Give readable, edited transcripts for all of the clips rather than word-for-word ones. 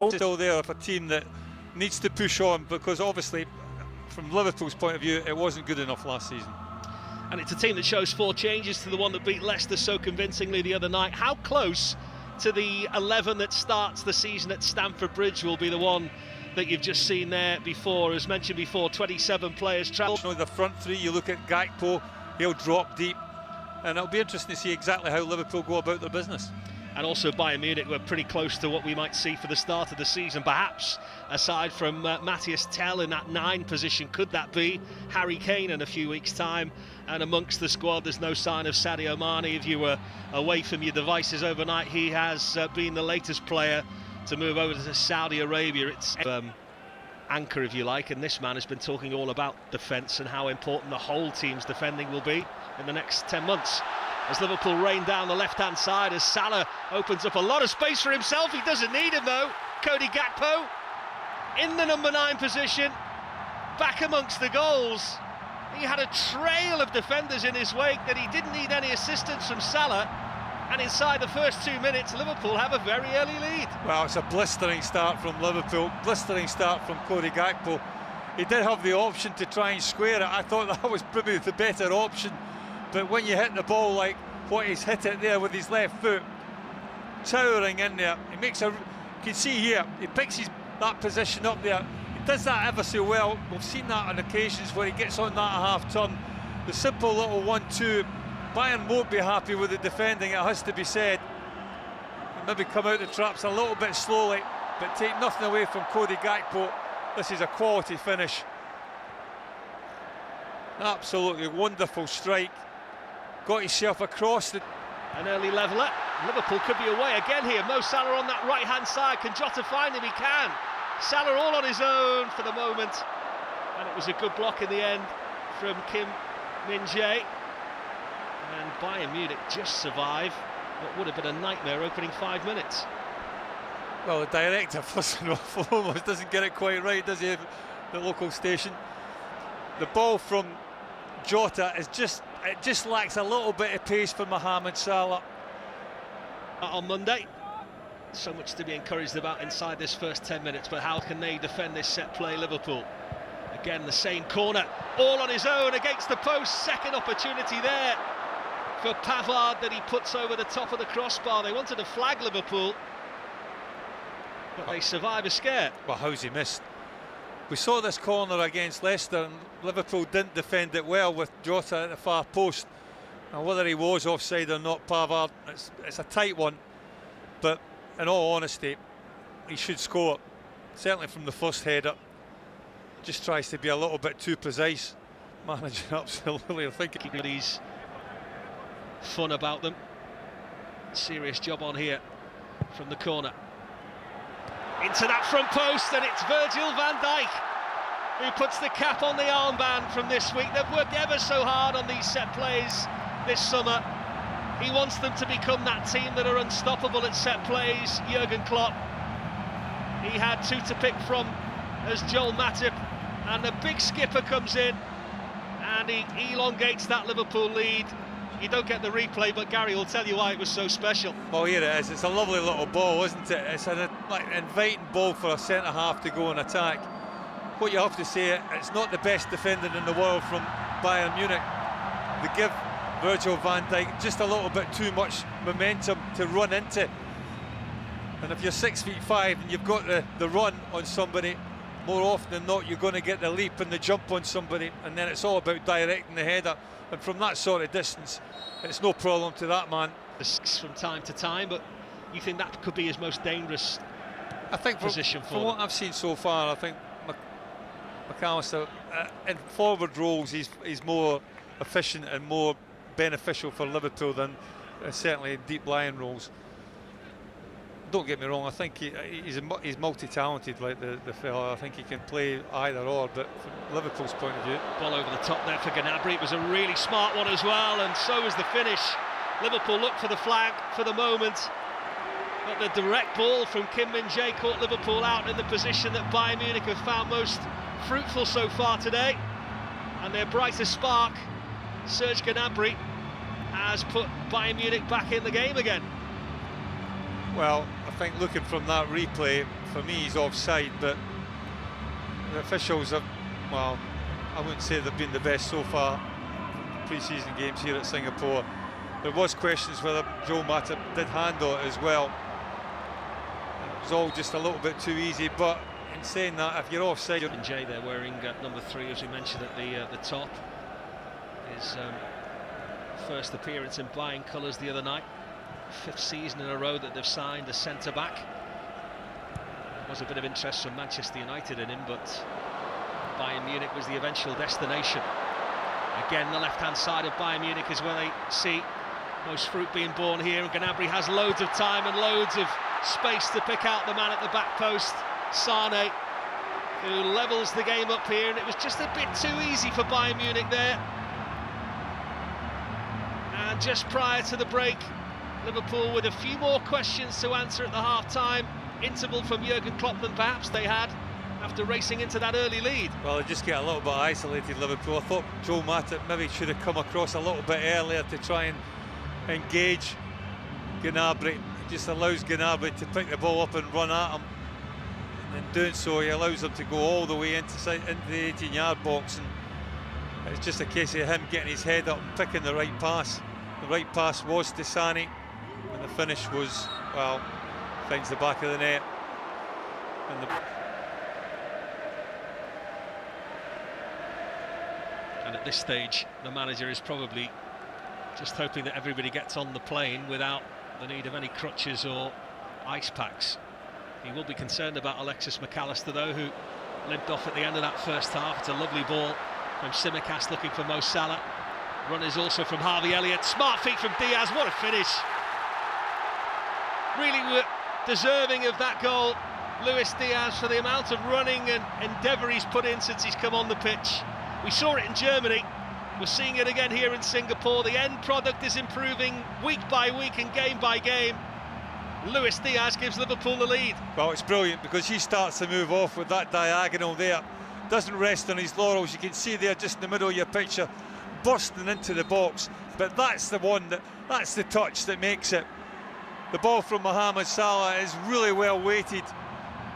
Still there for a team that needs to push on, because obviously from Liverpool's point of view it wasn't good enough last season. And it's a team that shows 4 changes to the one that beat Leicester so convincingly the other night. How close to the 11 that starts the season at Stamford Bridge will be the one that you've just seen there before? As mentioned before, 27 players travel. The front three, you look at Gakpo, he'll drop deep, and it'll be interesting to see exactly how Liverpool go about their business. And also Bayern Munich were pretty close to what we might see for the start of the season, perhaps aside from Matthias Tell in that 9 position. Could that be Harry Kane in a few weeks' time? And amongst the squad there's no sign of Sadio Mane. If you were away from your devices overnight, he has been the latest player to move over to Saudi Arabia. It's anchor, if you like, and this man has been talking all about defence and how important the whole team's defending will be in the next 10 months. As Liverpool rain down the left-hand side, as Salah opens up a lot of space for himself. He doesn't need him though. Cody Gakpo in the number 9 position, back amongst the goals. He had a trail of defenders in his wake that he didn't need any assistance from Salah. And inside the first 2 minutes, Liverpool have a very early lead. Well, it's a blistering start from Liverpool, blistering start from Cody Gakpo. He did have the option to try and square it. I thought that was probably the better option. But when you hit the ball like what he's hit it there with his left foot, towering in there, he makes you can see here, he picks that position up there. He does that ever so well. We've seen that on occasions where he gets on that half turn. The simple little 1-2. Bayern won't be happy with the defending, it has to be said. Maybe come out the traps a little bit slowly, but take nothing away from Cody Gakpo. This is a quality finish. Absolutely wonderful strike. Got himself across the... An early leveller. Liverpool could be away again here. Mo Salah on that right-hand side. Can Jota find him? He can. Salah all on his own for the moment. And it was a good block in the end from Kim Min-jae. And Bayern Munich just survive what would have been a nightmare opening 5 minutes. Well, the director, first and foremost, doesn't get it quite right, does he, the local station? The ball from Jota is just lacks a little bit of pace for Mohamed Salah. On Monday, so much to be encouraged about inside this first 10 minutes, but how can they defend this set play, Liverpool? Again, the same corner, all on his own against the post. Second opportunity there for Pavard that he puts over the top of the crossbar. They wanted to flag Liverpool, but they survive a scare. Well, how's he missed? We saw this corner against Leicester and Liverpool didn't defend it well with Jota at the far post. And whether he was offside or not, Pavard, it's a tight one, but in all honesty, he should score, certainly from the first header. Just tries to be a little bit too precise. Managing absolutely, I think he's fun about them. Serious job on here from the corner. Into that front post, and it's Virgil van Dijk who puts the cap on the armband from this week. They've worked ever so hard on these set plays this summer. He wants them to become that team that are unstoppable at set plays, Jurgen Klopp. He had 2 to pick from as Joel Matip, and the big skipper comes in and he elongates that Liverpool lead. You don't get the replay, but Gary will tell you why it was so special. Well, here it is. It's a lovely little ball, isn't it? It's an inviting ball for a centre-half to go and attack. What you have to say, it's not the best defending in the world from Bayern Munich. They give Virgil van Dijk just a little bit too much momentum to run into. And if you're 6'5" and you've got the run on somebody, more often than not, you're going to get the leap and the jump on somebody, and then it's all about directing the header. And from that sort of distance, it's no problem to that man. From time to time, but you think that could be his most dangerous position for from what I've seen so far, I think McAllister in forward roles he's more efficient and more beneficial for Liverpool than certainly in deep lying roles. Don't get me wrong, I think he's multi-talented, like the fella. I think he can play either or, but from Liverpool's point of view. Ball over the top there for Gnabry. It was a really smart one as well, and so was the finish. Liverpool looked for the flag for the moment, but the direct ball from Kim Min-jae caught Liverpool out in the position that Bayern Munich have found most fruitful so far today. And their brightest spark, Serge Gnabry, has put Bayern Munich back in the game again. Well, I think looking from that replay, for me he's offside, but the officials have, well, I wouldn't say they've been the best so far pre-season games here at Singapore. There was questions whether Joe Matip did handle it as well. It was all just a little bit too easy, but in saying that, if you're offside... And Jay there wearing number 3, as we mentioned at the top. His first appearance in Bayern colours the other night. 5th season in a row that they've signed a centre-back. There was a bit of interest from Manchester United in him, but Bayern Munich was the eventual destination. Again, the left-hand side of Bayern Munich is where they see most fruit being born here, and Gnabry has loads of time and loads of space to pick out the man at the back post, Sane, who levels the game up here, and it was just a bit too easy for Bayern Munich there. And just prior to the break, Liverpool with a few more questions to answer at the half-time interval from Jurgen Klopp than perhaps they had after racing into that early lead. Well, they just get a little bit isolated, Liverpool. I thought Joe Matip maybe should have come across a little bit earlier to try and engage Gnabry. It just allows Gnabry to pick the ball up and run at him, and in doing so he allows him to go all the way into the 18-yard box, and it's just a case of him getting his head up and picking the right pass. The right pass was to Sane, and the finish was, well, finds the back of the net. And at this stage, the manager is probably just hoping that everybody gets on the plane without the need of any crutches or ice packs. He will be concerned about Alexis McAllister, though, who limped off at the end of that first half. It's a lovely ball from Tsimikas looking for Mo Salah. Run is also from Harvey Elliott. Smart feet from Diaz. What a finish. Really were deserving of that goal, Luis Diaz, for the amount of running and endeavour he's put in since he's come on the pitch. We saw it in Germany. We're seeing it again here in Singapore. The end product is improving week by week and game by game. Luis Diaz gives Liverpool the lead. Well, it's brilliant because he starts to move off with that diagonal there. Doesn't rest on his laurels. You can see there just in the middle of your picture, bursting into the box. But that's that's the touch that makes it. The ball from Mohamed Salah is really well weighted,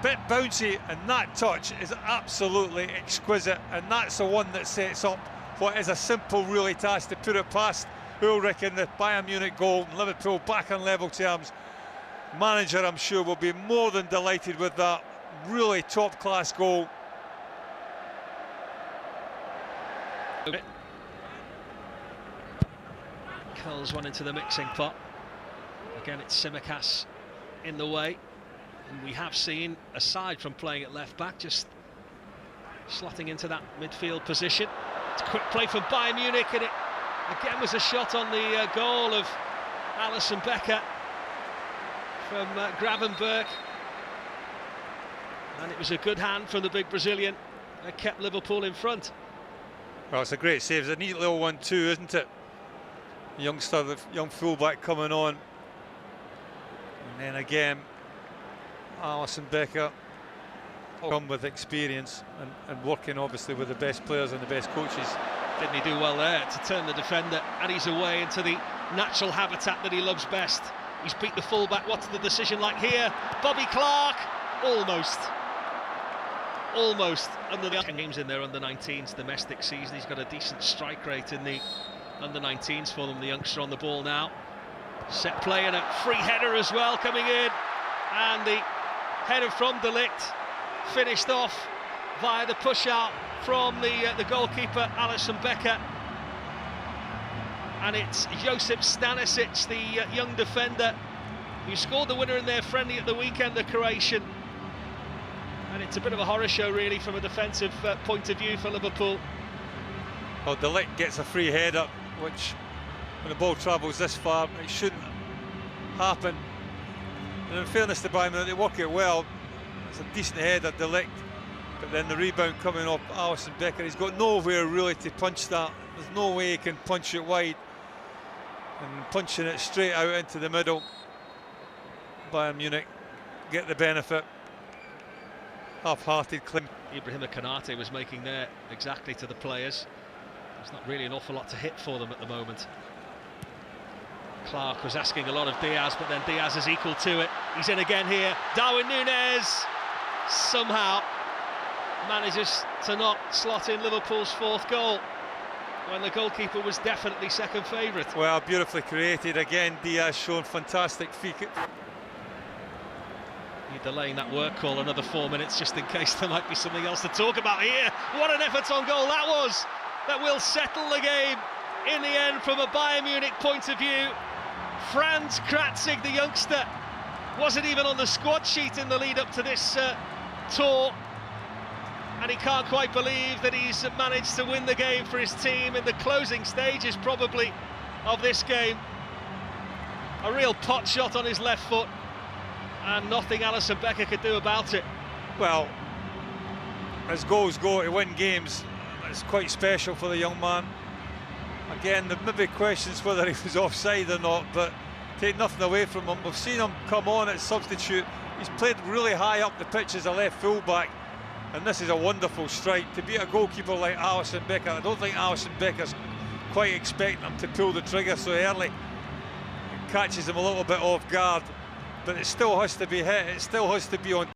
bit bouncy, and that touch is absolutely exquisite, and that's the one that sets up what is a simple really task to put it past Ulrich in the Bayern Munich goal, and Liverpool back on level terms. Manager, I'm sure, will be more than delighted with that really top-class goal. Culls one into the mixing pot. Again, it's Tsimikas in the way, and we have seen, aside from playing at left back, just slotting into that midfield position. It's a quick play from Bayern Munich, and it again was a shot on the goal of Alisson Becker from Gravenberg, and it was a good hand from the big Brazilian that kept Liverpool in front. Well, it's a great save. It's a neat little one too, isn't it? Youngster, the young fullback coming on. And then again, Alisson Becker, come with experience and working obviously with the best players and the best coaches. Didn't he do well there to turn the defender and he's away into the natural habitat that he loves best. He's beat the fullback. What's the decision like here? Bobby Clark, almost under the games in their under-19s domestic season. He's got a decent strike rate in the under-19s for them. The youngster on the ball now. Set play and a free header as well coming in, and the header from De Ligt finished off via the push out from the goalkeeper Alisson Becker, and it's Josip Stanisic, the young defender, who scored the winner in their friendly at the weekend, the Croatian. And it's a bit of a horror show really from a defensive point of view for Liverpool. Well, De Ligt gets a free header, which when the ball travels this far, it shouldn't happen. And in fairness to Bayern, they work it well. It's a decent header, De Ligt, but then the rebound coming off Alisson Becker. He's got nowhere really to punch that. There's no way he can punch it wide, and punching it straight out into the middle. Bayern Munich get the benefit. Half-hearted claim. Ibrahima Konate was making there exactly to the players. There's not really an awful lot to hit for them at the moment. Clark was asking a lot of Diaz, but then Diaz is equal to it. He's in again here. Darwin Núñez somehow manages to not slot in Liverpool's fourth goal when the goalkeeper was definitely second favourite. Well, beautifully created again. Diaz showing fantastic feet. You're delaying that work call another 4 minutes just in case there might be something else to talk about here. What an effort on goal that was! That will settle the game in the end from a Bayern Munich point of view. Franz Kratzig, the youngster, wasn't even on the squad sheet in the lead up to this tour, and he can't quite believe that he's managed to win the game for his team in the closing stages probably of this game. A real pot shot on his left foot, and nothing Alisson Becker could do about it. Well, as goals go to win games, it's quite special for the young man. Again, there may be questions whether he was offside or not, but take nothing away from him. We've seen him come on at substitute. He's played really high up the pitch as a left full-back, and this is a wonderful strike. To beat a goalkeeper like Alisson Becker, I don't think Alisson Becker's quite expecting him to pull the trigger so early. It catches him a little bit off guard, but it still has to be hit, it still has to be on